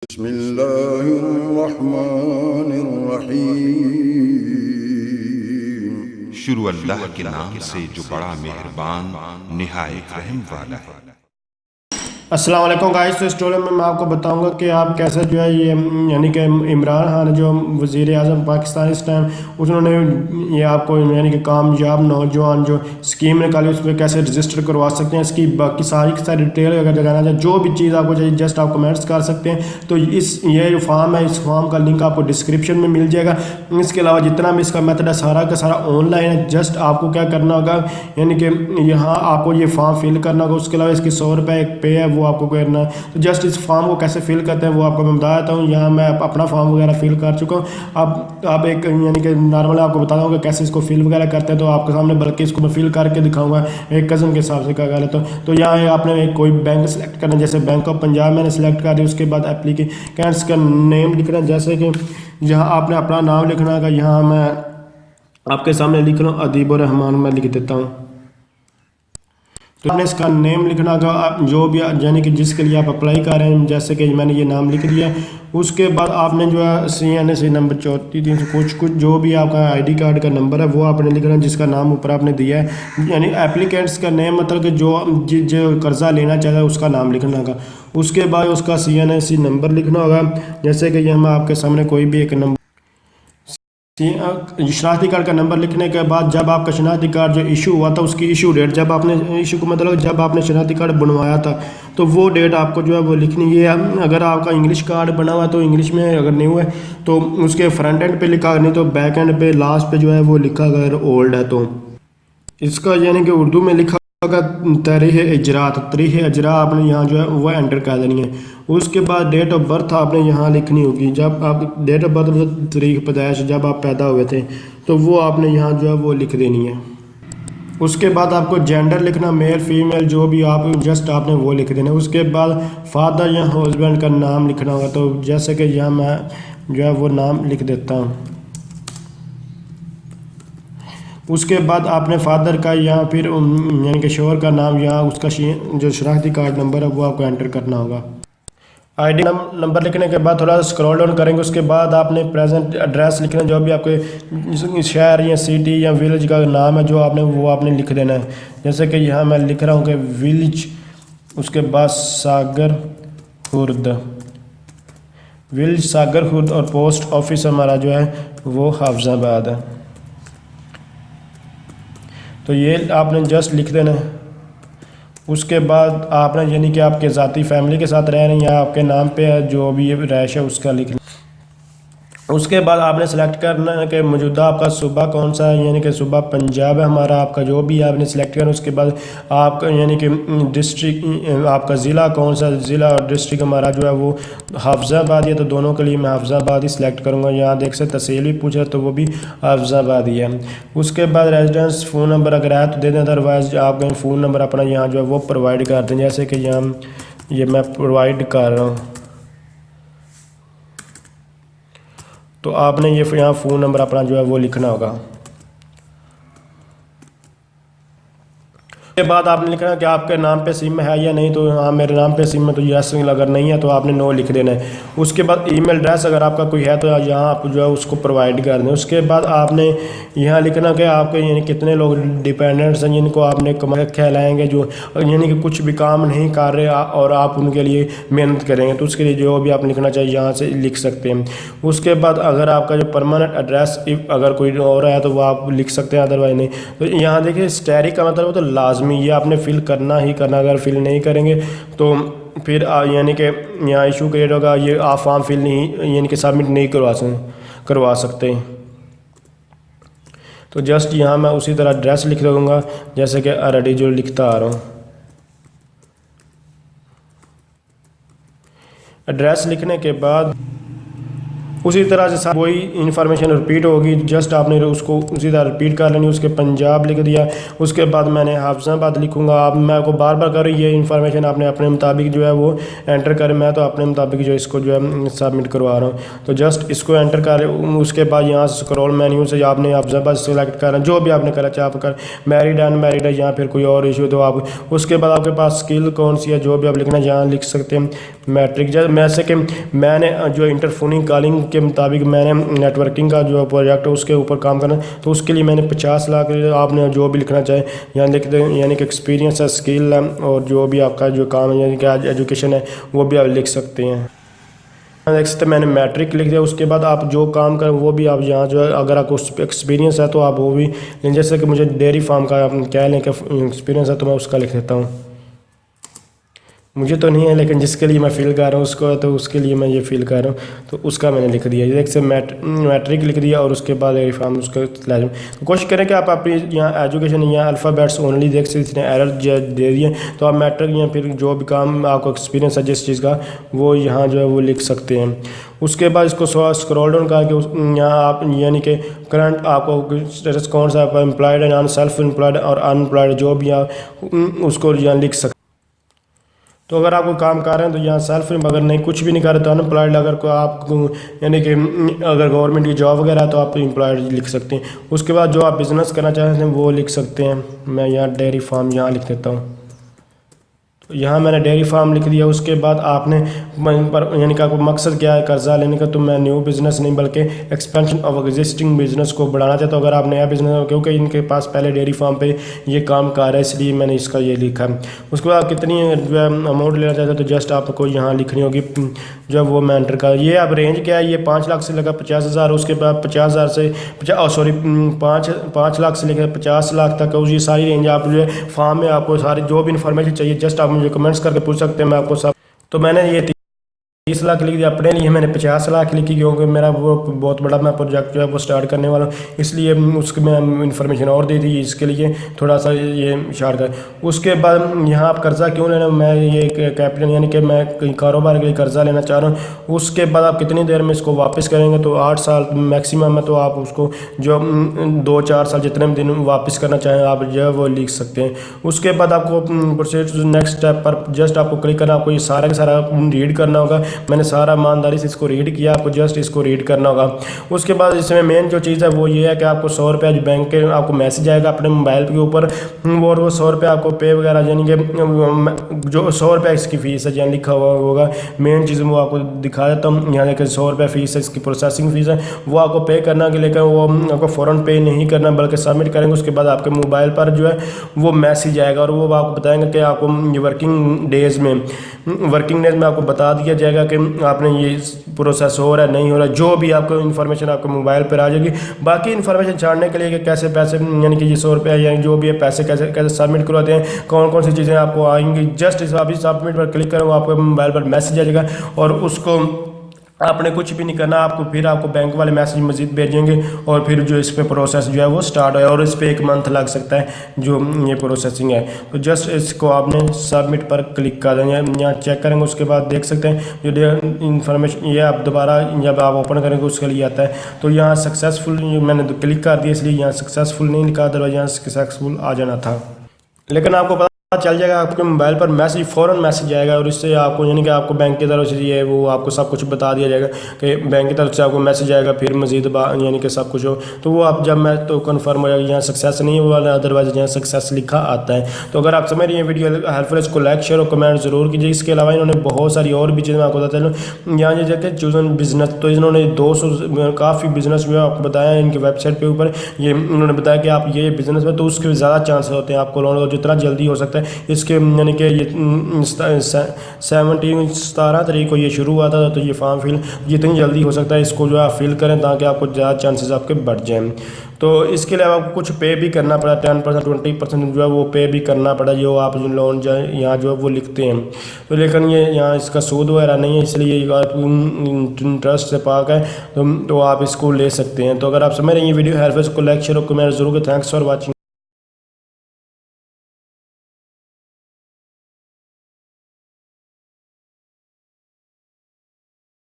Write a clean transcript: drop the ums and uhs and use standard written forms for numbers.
बिस्मिल्लाहिर्रहमानिर्रहीम। शुरू अल्लाह के नाम से जो बड़ा मेहरबान निहायत रहम वाला है। अस्सलाम वालेकुम गाइस। तो इस स्टोरी में मैं आपको बताऊंगा कि आप कैसे जो है ये यानी कि इमरान खान जो वज़ीर आज़म पाकिस्तान इस टाइम उन्होंने ये आपको यानी कि कामयाब नौजवान जो स्कीम निकाली उस पर कैसे रजिस्टर करवा सकते हैं। इसकी बाकी सारी की सारी डिटेल अगर लगाना चाहे जो भी चीज़ आपको चाहिए जस्ट आप कमेंट्स कर सकते हैं। तो ये जो फॉर्म है इस फॉर्म का लिंक आपको डिस्क्रिप्शन में मिल जाएगा। इसके अलावा जितना भी इसका मेथड है सारा का सारा ऑनलाइन है। जस्ट आपको क्या करना होगा यानी कि यहाँ आपको ये फॉर्म फिल करना होगा। उसके अलावा इसकी 100 रुपये एक पे है वो आपको करना है। तो जस्ट इस फॉर्म को कैसे फिल करते हैं वो आपको मैं बता देता हूँ। यहाँ मैं अपना फॉर्म वगैरह फिल कर चुका हूँ। अब एक यानी कि नॉर्मल आपको बता दूँगा कैसे इसको फिल वगैरह करते हैं तो आपके सामने, बल्कि इसको मैं फिल करके दिखाऊंगा एक कज़न के हिसाब से क्या कर लेता हूँ। तो यहाँ आपने कोई बैंक सेलेक्ट करना है, जैसे बैंक ऑफ पंजाब मैंने सेलेक्ट कर दिया। उसके बाद एप्लीकेंट्स का नेम लिखना है, जैसे कि यहाँ आपने अपना नाम लिखना है। यहाँ मैं आपके सामने लिख रहा हूँ अदीबुर रहमान, मैं लिख देता हूँ। तो आपने इसका नेम लिखना होगा जो भी यानी कि जिसके लिए आप अप्लाई कर रहे हैं, जैसे कि मैंने ये नाम लिख दिया। उसके बाद आपने जो है CNSE नंबर 34 कुछ जो भी आपका ID कार्ड का नंबर है वो आपने लिखना है, जिसका नाम ऊपर आपने दिया है। यानी एप्लीकेंट्स का नेम मतलब कि जो कर्जा लेना चाह रहा है उसका नाम लिखना होगा। उसके बाद उसका CNSE नंबर लिखना होगा, जैसे कि ये मैं आपके सामने कोई भी एक नंबर शनाख्ती कार्ड का नंबर लिखने के बाद जब आपका शनाख्ती कार्ड जो इशू हुआ था उसकी इशू डेट, जब आपने इशू को मतलब जब आपने शनाख्ती कार्ड बनवाया था तो वो डेट आपको जो है वो लिखनी है। अगर आपका इंग्लिश कार्ड बना हुआ है तो इंग्लिश में, अगर न्यू है तो उसके फ्रंट एंड पे लिखा, नहीं तो बैक एंड पे लास्ट पे जो है वो लिखा अगर ओल्ड है तो। इसका यानी कि उर्दू में लिखा होगा तारीख़ इजरा आपने यहाँ जो है वो एंटर कर देनी है। उसके बाद डेट ऑफ बर्थ आपने यहाँ लिखनी होगी। जब आप डेट ऑफ बर्थ मतलब तारीख पैदाइश जब आप पैदा हुए थे तो वो आपने यहाँ जो है वो लिख देनी है। उसके बाद आपको जेंडर लिखना, मेल फीमेल जो भी आप जस्ट आपने वो लिख देना है। उसके बाद फादर या हस्बैंड का नाम लिखना होगा, तो जैसे कि यहाँ मैं जो है वो नाम लिख देता हूँ। उसके बाद आपने फादर का या फिर यानी कि शोहर का नाम या उसका जो शनाख्ती कार्ड नंबर है वो आपको एंटर करना होगा। ID नंबर लिखने के बाद थोड़ा स्क्रॉल डाउन करेंगे। उसके बाद आपने प्रेजेंट एड्रेस लिखना, जो भी आपके शहर या सिटी या विलेज का नाम है जो आपने वो आपने लिख देना है। जैसे कि यहाँ मैं लिख रहा हूँ कि विलेज, उसके बाद सागर खुर्द, विलेज सागर खुर्द, और पोस्ट ऑफिस हमारा जो है वो हाफजाबाद है। तो ये आपने जस्ट लिख देना है। उसके बाद आपने यानी कि आपके ज़ाती फैमिली के साथ रह रहे हैं या आपके नाम पे है जो भी रैश है उसका लिखना। उसके बाद आपने सेलेक्ट करना है कि मौजूदा आपका सूबा कौन सा है, यानी कि सूबा पंजाब है हमारा, आपका जो भी आपने सेलेक्ट करना। उसके बाद आपका यानी कि डिस्ट्रिक्ट आपका ज़िला कौन सा, ज़िला और डिस्ट्रिक्ट हमारा जो है वो हाफजाबाद है। तो दोनों के लिए मैं हाफजाबाद ही सिलेक्ट करूँगा। यहाँ देख सकते तहसील भी पूछ रहा तो वो भी हाफजाबाद ही है। उसके बाद रेजिडेंस फ़ोन नंबर अगर है तो दे दें, अदरवाइज़ आप फ़ोन नंबर अपना यहाँ जो है वो प्रोवाइड कर दें, जैसे कि यहाँ ये मैं प्रोवाइड कर रहा हूँ। तो आपने ये यहाँ फ़ोन नंबर अपना जो है वो लिखना होगा। के बाद आपने लिखना कि आपके नाम पे सिम है या नहीं, तो हाँ मेरे नाम पे सिम है तो यस, अगर नहीं है तो आपने नो लिख देना है। उसके बाद ईमेल एड्रेस अगर आपका कोई है तो यहाँ आप जो है उसको प्रोवाइड कर दें। उसके बाद आपने यहाँ लिखना कि आपके यानी कितने लोग डिपेंडेंट्स हैं जिनको आपने कमा खिलाएँगे, जो यानी कि कुछ भी काम नहीं कर रहे और आप उनके लिए मेहनत करेंगे, तो उसके लिए जो भी आप लिखना चाहिए यहाँ से लिख सकते हैं। उसके बाद अगर आपका जो परमानेंट एड्रेस अगर कोई और है तो वो आप लिख सकते हैं, अदरवाइज नहीं। तो यहाँ देखिए स्टैरिक का मतलब तो लाजमी ये आपने फिल करना ही करना। अगर फिल नहीं करेंगे तो फिर यानी कि यहाँ इशू क्रिएट होगा, ये आप फॉर्म फिल नहीं यानी कि सबमिट नहीं करवा सकते। तो जस्ट यहाँ मैं उसी तरह एड्रेस लिख दूँगा जैसे कि ऑलरेडी जो लिखता आ रहा हूँ। एड्रेस लिखने के बाद उसी तरह से वही इन्फॉर्मेशन रिपीट होगी, जस्ट आपने उसको उसी तरह रिपीट कर लेनी। उसके पंजाब लिख दिया, उसके बाद मैंने हाफिजाबाद लिखूँगा। आप मैं आपको बार बार कर ये इन्फॉर्मेशन आपने अपने मुताबिक जो है वो एंटर करें। मैं तो अपने मुताबिक जो इसको जो है सबमिट करवा रहा हूँ, तो जस्ट इसको एंटर कर। उसके बाद यहाँ से स्क्रॉल मेन्यू से आपने हाफिजाबाद सेलेक्ट करना, जो भी आपने करा, चाहे आप कर मैरिड अनमैरिड है या फिर कोई और इशू, तो आप उसके बाद आपके पास स्किल कौन सी है जो भी आप लिखना यहाँ लिख सकते हैं। मैट्रिक जैसे कि मैंने जो इंटरफोनिंग कॉलिंग के मुताबिक मैंने नेटवर्किंग का जो प्रोजेक्ट है उसके ऊपर काम करना, तो उसके लिए मैंने 50 लाख, आपने जो भी लिखना चाहे यहाँ लिख दें। यानी कि एक्सपीरियंस है, स्किल है, और जो भी आपका जो काम है यानी कि एजुकेशन है वो भी आप लिख सकते हैं। देख सकते मैंने मैट्रिक लिख दिया। उसके बाद आप जो काम करें वो भी आप यहाँ जो है, अगर आपको एक्सपीरियंस है तो आप वो भी, जैसे कि मुझे डेयरी फार्म का आप कह लें कि एक्सपीरियंस है तो मैं उसका लिख देता हूँ। मुझे तो नहीं है लेकिन जिसके लिए मैं फ़ील कर रहा हूँ उसको, तो उसके लिए मैं ये फ़ील कर रहा हूँ, तो उसका मैंने लिख दिया। जैसे मैट्रिक लिख दिया और उसके बाद डेयरी फार्म उसका लाजम। तो कोशिश करें कि आप अपनी यहाँ एजुकेशन यहाँ अल्फ़ाबेट्स ओनली देख सकते, इसने एरर दे दिए, तो आप मैट्रिक या फिर जो भी काम आपको एक्सपीरियंस है जिस चीज़ का वो यहाँ जो है वो लिख सकते हैं। उसके बाद इसको स्क्रॉल डाउन करके यहाँ आप यानी कि करंट आपको स्टेटस कौन सा एम्प्लॉयड है, सेल्फ एम्प्लॉयड और अनएम्प्लॉयड जो भी आप उसको यहाँ लिख सकते। तो अगर आप कोई काम कर रहे हैं तो यहाँ सेल्फ, अगर नहीं कुछ भी नहीं कर रहे तो अनएम्प्लॉयड। अगर कोई आप यानी कि अगर गवर्नमेंट की जॉब वगैरह है तो आप एम्प्लॉयड लिख सकते हैं। उसके बाद जो आप बिज़नेस करना चाहते हैं वो लिख सकते हैं। मैं यहाँ डेयरी फार्म यहाँ लिख देता हूँ, तो यहाँ मैंने डेयरी फार्म लिख दिया। उसके बाद आपने पर यानी कि आपको मकसद क्या है कर्जा लेने का, तो मैं न्यू बिज़नेस नहीं बल्कि एक्सपेंशन ऑफ एग्जिस्टिंग बिज़नेस को बढ़ाना चाहता हूँ। अगर आप नया बिज़नेस, क्योंकि इनके पास पहले डेयरी फार्म पे ये काम कर रहा है इसलिए मैंने इसका ये लिखा है। उसके बाद कितनी जो है अमाउंट लेना चाहते हो तो जस्ट आपको यहाँ लिखनी होगी जो है वो मैं एंटर कर। ये अब रेंज क्या है, ये 5 लाख से लेकर 50,000, उसके बाद 50,000 से 5 लाख से लेकर 50 लाख तक ये सारी रेंज आप जो है फार्म में आपको सारी जो भी इन्फॉर्मेशन चाहिए जस्ट आप मुझे कमेंट्स करके पूछ सकते हैं, मैं आपको सब। तो मैंने ये 30 लाख लिख दिया, अपने लिए मैंने 50 लाख लिखी क्योंकि मेरा वो बहुत बड़ा मैं प्रोजेक्ट जो है वो स्टार्ट करने वाला हूँ, इसलिए उसकी मैं इन्फॉर्मेशन और दे दी, इसके लिए थोड़ा सा ये शार्ट कर। उसके बाद यहाँ आप कर्ज़ा क्यों लेना, मैं ये कैपिटल यानी कि मैं कहीं कारोबार के लिए कर्ज़ा लेना चाह रहा हूँ। उसके बाद आप कितनी देर में इसको वापस करेंगे, तो 8 साल मैक्सिमम है, तो आप उसको जो 2-4 साल जितने भी दिन वापस करना चाहें आप जो है वो लिख सकते हैं। उसके बाद आपको प्रोसेस नेक्स्ट स्टेप पर जस्ट आपको क्लिक करना, आपको ये सारा का सारा रीड करना होगा। मैंने सारा ईमानदारी से इसको रीड किया, आपको जस्ट इसको रीड करना होगा। उसके बाद इसमें मेन जो चीज़ है वो ये है कि आपको 100 रुपये जो बैंक के आपको मैसेज आएगा अपने मोबाइल के ऊपर, और वो 100 रुपये आपको पे वगैरह यानी कि जो 100 रुपये इसकी फ़ीस है जहाँ लिखा हुआ होगा। मेन चीज़ वो आपको दिखा देता हूँ, यहाँ कि 100 रुपये फ़ीस है, इसकी प्रोसेसिंग फ़ीस है, वो आपको पे करना है, लेकिन वो आपको फ़ौरन पे नहीं करना बल्कि सबमिट करेंगे। उसके बाद आपके मोबाइल पर जो है वो मैसेज आएगा और वो आपको बताएंगे कि आपको वर्किंग डेज़ में आपको बता दिया जाएगा कि आपने ये प्रोसेस हो रहा है नहीं हो रहा है, जो भी आपको इन्फॉर्मेशन आपके मोबाइल पर आ जाएगी। बाकी इन्फॉर्मेशन जानने के लिए कि कैसे पैसे यानी कि ये 100 रुपये या जो भी है पैसे कैसे सबमिट करवाते हैं, कौन कौन सी चीज़ें आपको आएंगी, जस्ट इस अभी सबमिट पर क्लिक करो, आपके मोबाइल पर मैसेज आ जाएगा और उसको आपने कुछ भी नहीं करना। आपको बैंक वाले मैसेज मजीद भेजेंगे और फिर जो इस पर प्रोसेस जो है वो स्टार्ट है और इस पर 1 मंथ लग सकता है जो ये प्रोसेसिंग है। तो जस्ट इसको आपने सबमिट पर क्लिक कर देंगे, यहाँ चेक करेंगे। उसके बाद देख सकते हैं जो इन्फॉर्मेशन ये आप दोबारा जब आप ओपन करेंगे उसके लिए आता है, तो यहाँ सक्सेसफुल मैंने तो क्लिक कर दिया इसलिए यहाँ सक्सेसफुल नहीं लिखा, अदरवाइज यहाँ सक्सेसफुल आ जाना था। लेकिन आपको पता चल जाएगा, आपके मोबाइल पर मैसेज फ़ौरन मैसेज आएगा और इससे आपको यानी कि आपको बैंक की तरफ से ये वो आपको सब कुछ बता दिया जाएगा कि बैंक की तरफ से आपको मैसेज आएगा, फिर मज़ीद यानी कि सब कुछ हो तो वो आप जब मैं तो कन्फर्म हो जाएगा। यहाँ सक्सेस नहीं हुआ, अदरवाइज यहाँ सक्सेस लिखा आता है। तो अगर आप समझ रही हैं वीडियो हेल्पफुल, इसको लाइक शेयर और कमेंट ज़रूर कीजिए। इसके अलावा इन्होंने बहुत सारी और भी चीज़ें आपको बताते हैं। यहाँ जो जगह चूजन बिजनेस, तो इन्होंने 200 काफ़ी बिजनेस जो है आपको बताया है इनकी वेबसाइट के ऊपर। ये उन्होंने बताया कि आप ये बिज़नेस में तो उसके ज़्यादा चांसेस होते हैं आपको लोन, और जितना जल्दी हो सकता है इसके यानी कि ये 17 तारीख को ये शुरू हुआ था, तो ये फॉर्म फिल जितनी जल्दी हो सकता है इसको जो है आप फिल करें ताकि आपको ज़्यादा चांसेस आपके बढ़ जाएं। तो इसके अलावा आपको कुछ पे भी करना पड़ा, 10% 20% जो है वो पे भी करना पड़ा जो आप जो लोन जो है यहाँ जो है वो लिखते हैं। तो लेकिन ये यहाँ इसका सूद वगैरह नहीं है, इसलिए इंटरेस्ट से पाक है, तो आप इसको ले सकते हैं। तो अगर आप समझ रहे हैं ये वीडियो हेल्पफुल, इसको लाइक शेयर और कमेंट जरूर करें। Thanks for watching.